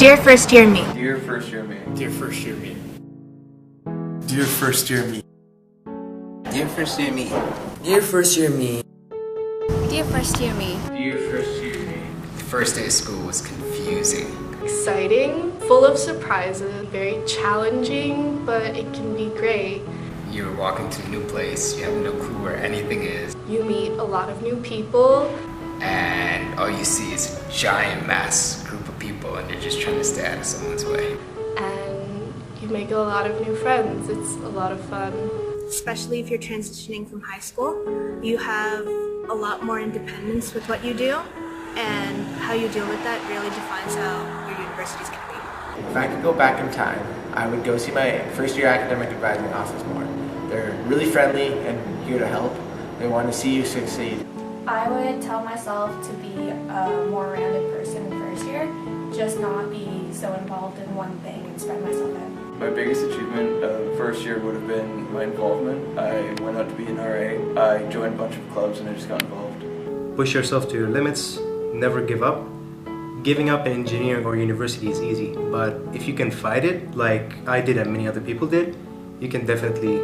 Dear first year me. Dear first year me. Dear first year me. Dear first year me. Dear first year me. Dear first year me. Dear first year me. Dear first year me. The first day of school was confusing. Exciting, full of surprises, very challenging, but it can be great. You're walking to a new place, you have no clue where anything is, You meet a lot of new people. and all you see is a giant mass group of people and they're just trying to stay out of someone's way. And you make a lot of new friends. It's a lot of fun. Especially if you're transitioning from high school, you have a lot more independence with what you do, and how you deal with that really defines how your university's going to be. If I could go back in time, I would go see my first year academic advising office more. They're really friendly and here to help. They want to see you succeed. I would tell myself to be a more rounded person in first year, just not be so involved in one thing and spread myself out. My biggest achievement of first year would have been my involvement. I went out to be an RA. I joined a bunch of clubs and I just got involved. Push yourself to your limits, never give up. Giving up in engineering or university is easy, but if you can fight it, like I did and many other people did, you can definitely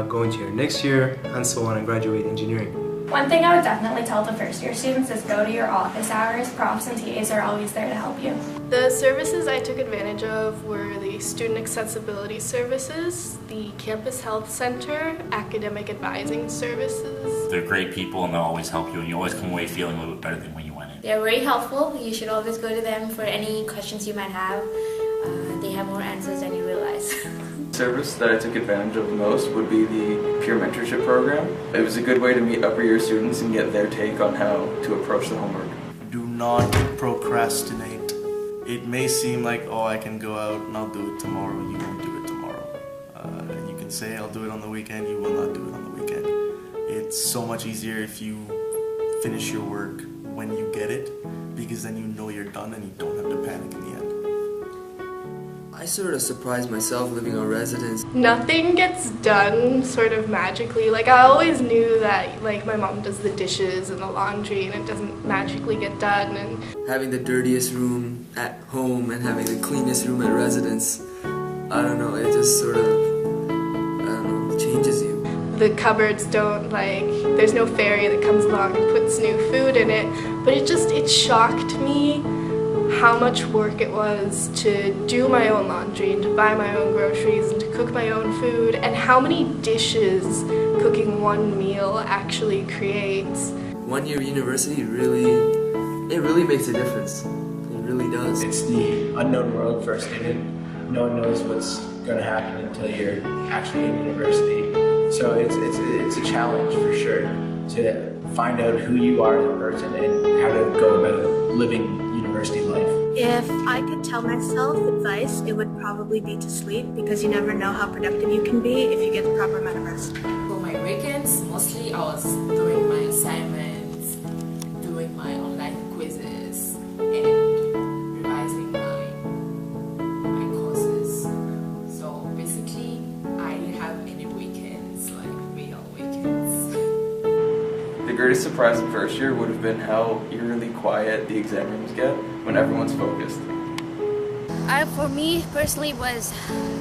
go into your next year and so on and graduate engineering. One thing I would definitely tell the first year students is go to your office hours. Profs and TAs are always there to help you. The services I took advantage of were the student accessibility services, the campus health center, academic advising services. They're great people and they'll always help you, and you always come away feeling a little bit better than when you went in. They're very helpful. You should always go to them for any questions you might have. They have more answers than you realize. Service that I took advantage of the most would be the peer mentorship program. It was a good way to meet upper year students and get their take on how to approach the homework. Do not procrastinate. It may seem like, oh, I can go out and I'll do it tomorrow. You won't do it tomorrow. And you can say, I'll do it on the weekend. You will not do it on the weekend. It's so much easier if you finish your work when you get it, because then you know you're done and you don't have to panic in the end. I sort of surprised myself living on residence. Nothing gets done sort of magically. Like I always knew that like my mom does the dishes and the laundry and it doesn't magically get done. And Having the dirtiest room at home and having the cleanest room at residence, I don't know, it just sort of, changes you. the cupboards don't there's no fairy that comes along and puts new food in it. But it shocked me how much work it was to do my own laundry and to buy my own groceries and to cook my own food, and how many dishes cooking one meal actually creates. 1 year university really makes a difference. It really does. It's the unknown world for a student. No one knows what's going to happen until you're actually in university. So it's a challenge for sure to find out who you are as a person and how to go about living university life. If I could tell myself advice, it would probably be to sleep, because you never know how productive you can be if you get the proper amount of rest. For my weekends, mostly I was doing my assignments, doing my online quizzes, and revising my courses. So basically, I didn't have any weekends, like real weekends. The greatest surprise in first year would have been how eerily quiet the exam rooms get when everyone's focused. For me personally, was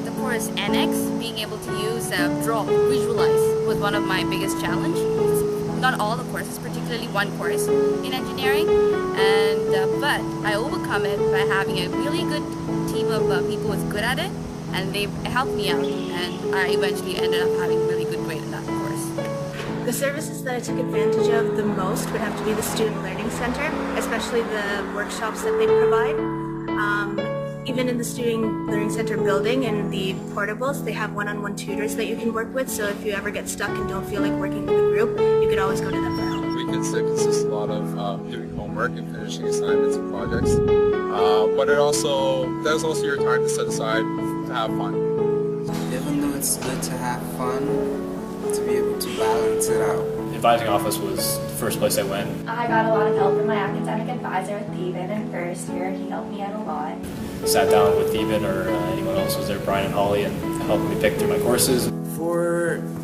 the course Annex. Being able to use draw, visualize was one of my biggest challenges. Not all the courses, particularly one course in engineering, and but I overcome it by having a really good team of people who was good at it, and they helped me out, and I eventually ended up having a really good grade in that course. The services that I took advantage of the most would have to be the Student Learning Center, especially the workshops that they provide. Even in the Student Learning Center building and the portables, they have one-on-one tutors that you can work with, so if you ever get stuck and don't feel like working with a group, you could always go to them for help. Weekends consist a lot of doing homework and finishing assignments and projects, but there's also your time to set aside to have fun. Even though it's good to have fun, to be able to balance it out. Advising office was the first place I went. I got a lot of help from my academic advisor, Theban, in first year. He helped me out a lot. Sat down with Theban or anyone else was there, Brian and Holly, and helped me pick through my courses.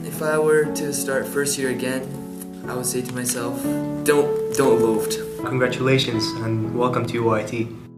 If I were to start first year again, I would say to myself, don't loaf. Congratulations and welcome to uoit.